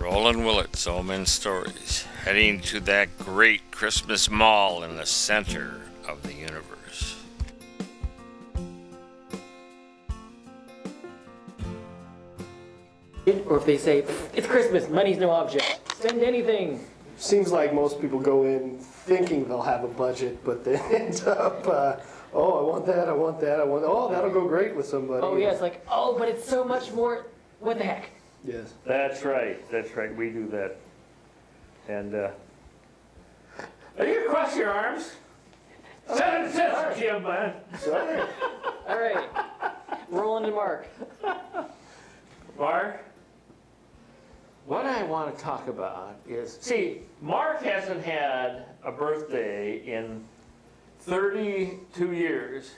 Roland Willits, OMS Stories, heading to that great Christmas mall in the center of the universe. Or if they say, it's Christmas, money's no object, spend anything. Seems like most people go in thinking they'll have a budget, but they end up, oh, I want that, I want that, I want that. Oh, that'll go great with somebody. Oh, yeah, it's like, oh, but it's so much more. What the heck? Yes. That's right, we do that. And, are you gonna cross your arms? Sit, Jim, man. Sorry. All right, Roland and Mark. Mark, what I want to talk about is, see, Mark hasn't had a birthday in 32 years,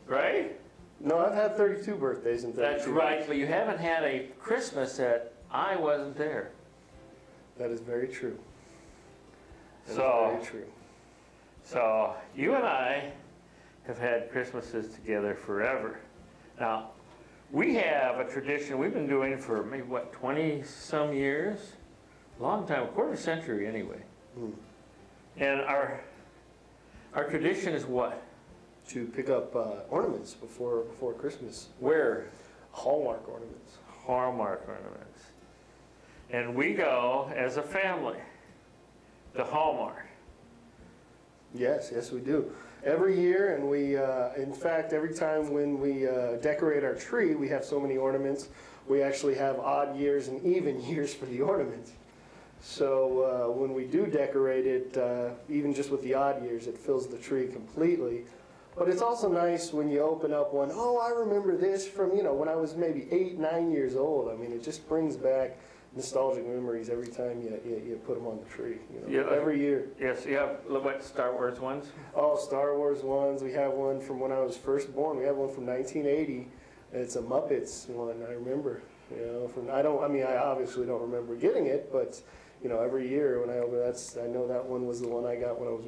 right? No, I've had 32 birthdays in 32 That's right, but you haven't had a Christmas that I wasn't there. That is very true. That is very true. So you and I have had Christmases together forever. Now, we have a tradition we've been doing for maybe, what, 20-some years? Long time, a quarter century anyway. And our tradition is what? To pick up ornaments before Christmas. Where? Hallmark ornaments. Hallmark ornaments. And we go as a family to Hallmark. Yes, yes we do. Every year, and we, in fact, every time when we decorate our tree, we have so many ornaments, we actually have odd years and even years for the ornaments. So when we do decorate it, even just with the odd years, it fills the tree completely. But it's also nice when you open up one, oh, I remember this from, when I was maybe 8, 9 years old. I mean, it just brings back nostalgic memories every time you put them on the tree, every year. Yes, you have, what, Star Wars ones? Oh, Star Wars ones. We have one from when I was first born. We have one from 1980. It's a Muppets one, I remember. I obviously don't remember getting it, but, every year when I open it, I know that one was the one I got when I was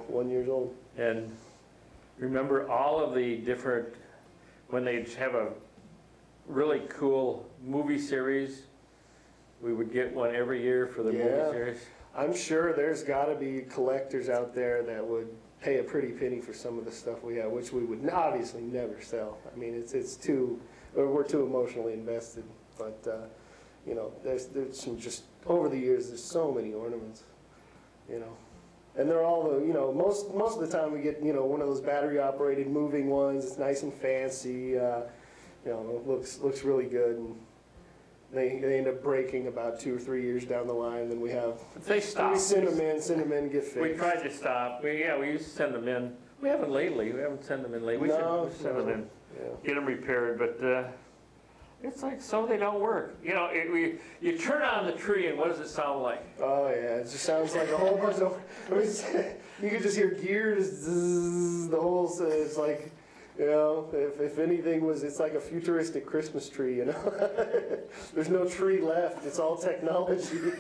1 year old. And remember all of the different, when they have a really cool movie series, we would get one every year for the movie series. I'm sure there's got to be collectors out there that would pay a pretty penny for some of the stuff we have, which we would obviously never sell. I mean, it's too, we're too emotionally invested. But there's some just over the years. There's so many ornaments, and they're all the most of the time we get one of those battery operated moving ones. It's nice and fancy. It looks really good. And they end up breaking about 2 or 3 years down the line. Then we have they stop. We send them in, get fixed. We tried to stop. We used to send them in. We haven't lately. We haven't sent them in lately. We should send them in, get them repaired. But it's like they don't work. You turn on the tree and what does it sound like? Oh yeah, it just sounds like a whole bunch of. You can just hear gears. Zzz, the whole. It's like. If anything it's like a futuristic Christmas tree, There's no tree left, it's all technology.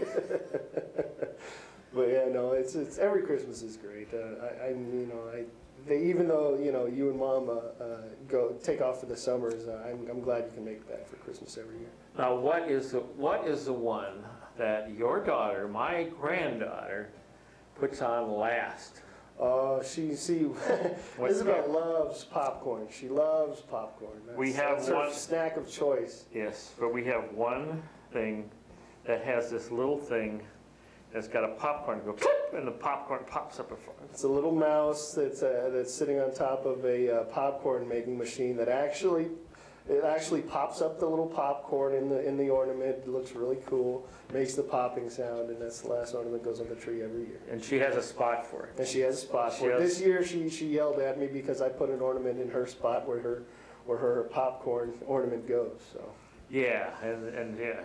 But yeah, no, it's every Christmas is great. Even though, you and Mom take off for the summers, I'm glad you can make that for Christmas every year. Now, what is the one that your daughter, my granddaughter, puts on last? Isabel loves popcorn. She loves popcorn. That's her snack of choice. Yes, but we have one thing that has this little thing that's got a popcorn go clip, and the popcorn pops up in front. It's a little mouse that's sitting on top of a popcorn making machine that actually pops up the little popcorn in the ornament. It looks really cool. Makes the popping sound, and that's the last ornament that goes on the tree every year. And she has a spot for it. And she has a spot for it. This year she yelled at me because I put an ornament in her spot where her popcorn ornament goes. So. Yeah, and yeah.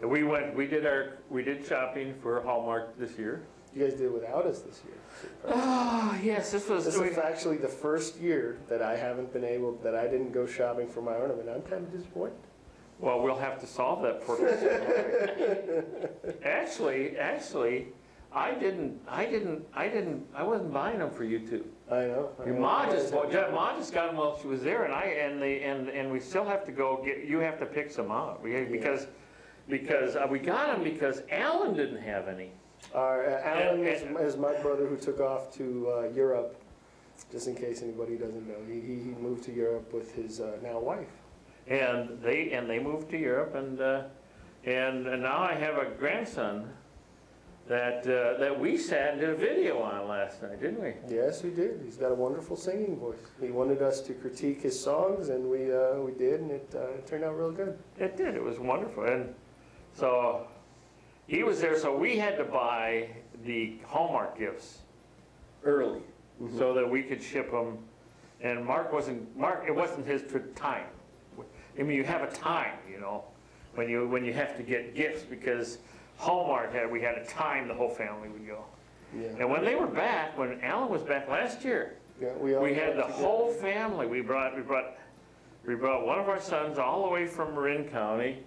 We did shopping for Hallmark this year. You guys did it without us this year. Oh yes, this is actually the first year that I didn't go shopping for my ornament. I'm kind of disappointed. Well, we'll have to solve that for you. Actually, I wasn't buying them for you two. I know. Your mom just got them while she was there, and we still have to go get. You have to pick some out because because we got them because Alan didn't have any. Alan is my brother who took off to Europe, just in case anybody doesn't know. He moved to Europe with his now wife. And they moved to Europe, and now I have a grandson that we sat and did a video on last night, didn't we? Yes, we did. He's got a wonderful singing voice. He wanted us to critique his songs, and we did, and it turned out real good. It did. It was wonderful, and so he was there. So we had to buy the Hallmark gifts early, so that we could ship them. And it wasn't his time. I mean, you have a time, you know, when you have to get gifts, because Hallmark we had a time the whole family would go. Yeah. And when they were back, when Alan was back last year, Yeah, we had the whole family. We brought one of our sons all the way from Marin County.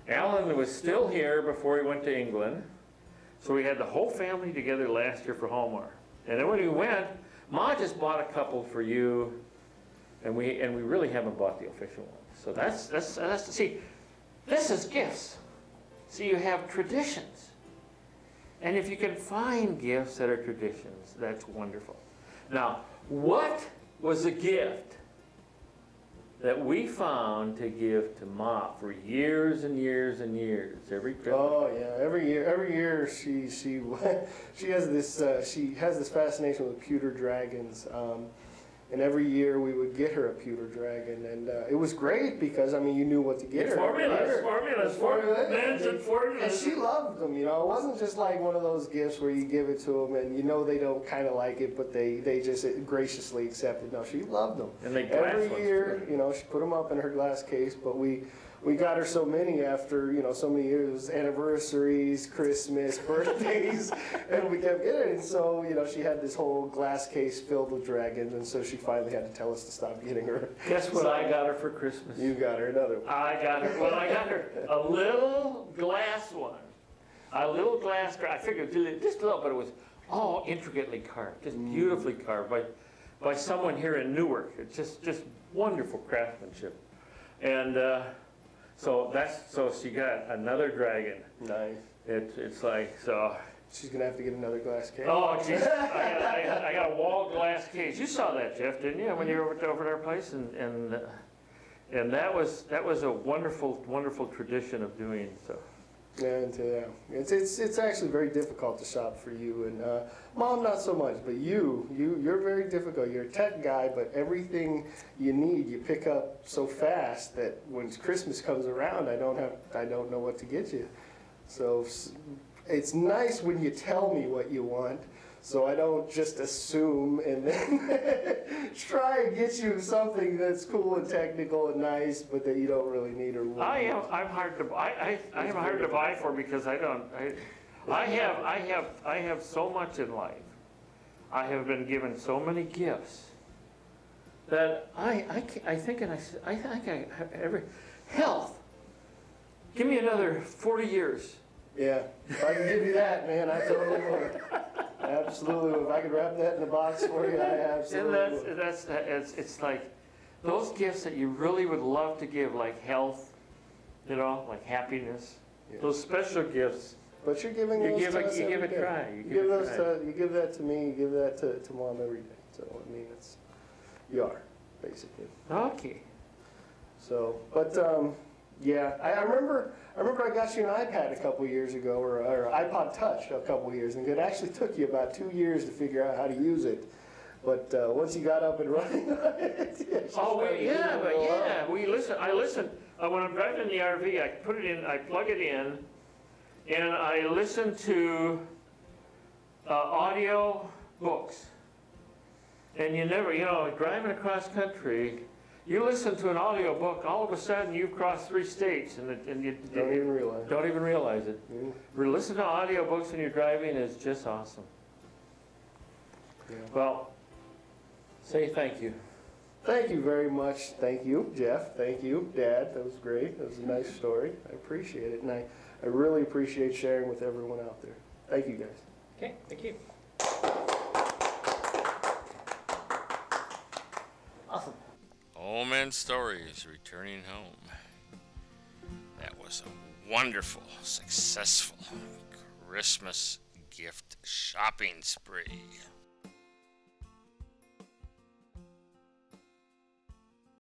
Alan was still here before he went to England, so we had the whole family together last year for Hallmark. And then when we went, Ma just bought a couple for you, and we really haven't bought the official one. So that's see, this is gifts. See, you have traditions. And if you can find gifts that are traditions, that's wonderful. Now, what was a gift that we found to give to Ma for years and years and years, every Christmas? Oh yeah, every year she has this fascination with pewter dragons. And every year we would get her a pewter dragon, and it was great because, I mean, you knew what to get her. Formulas. And she loved them, you know. It wasn't just like one of those gifts where you give it to them and you know they don't kind of like it, but they just graciously accept it. No, she loved them. And they every year, you know, she put them up in her glass case, but we got her so many after, you know, so many years, anniversaries, Christmas, birthdays, and we kept getting it. And so, you know, she had this whole glass case filled with dragons, and so she finally had to tell us to stop getting her. Guess what I got her for Christmas? You got her another one. I got her a little glass one. A little glass, I figured just a little, but it was all intricately carved, just beautifully carved by someone here in Newark. It's just wonderful craftsmanship. And so she got another dragon. Nice. It's like, so. She's gonna have to get another glass case. Oh, jeez. I got a wall glass case. You saw that, Jeff, didn't you, when you were over at our place? And that was a wonderful tradition of doing so. And it's actually very difficult to shop for you, and Mom not so much, but you're very difficult. You're a tech guy, but everything you need you pick up so fast that when Christmas comes around, I don't know what to get you. So it's nice when you tell me what you want, so I don't just assume and then try and get you something that's cool and technical and nice, but that you don't really need or want. I'm hard to buy. I am hard to buy for because I have so much in life. I have been given so many gifts that I think every health. Give me another 40 years. Yeah, if I can give you that, man, I totally would. Absolutely would. If I could wrap that in a box for you, I absolutely would. And it's like those gifts that you really would love to give, like health, you know, like happiness, those special gifts. But you're giving those to us you give every it a day. try. You give that to me, you give that to Mom every day. So, I mean, you are, basically. Okay. So, but, yeah, I remember I got you an iPad a couple years ago, or iPod Touch a couple years, and it actually took you about 2 years to figure out how to use it. But once you got up and running on it, I listen. When I'm driving in the RV, I put it in, I plug it in, and I listen to audio books. And you never, you know, driving across country, you listen to an audio book, all of a sudden you've crossed 3 states, and you don't even realize. Don't even realize it. Listen to audio books when you're driving is just awesome. Yeah. Well, say thank you. Thank you very much. Thank you, Jeff. Thank you, Dad. That was great. That was a nice story. I appreciate it, and I really appreciate sharing with everyone out there. Thank you, guys. Okay, thank you. Awesome. OMS Stories returning home. That was a wonderful, successful Christmas gift shopping spree.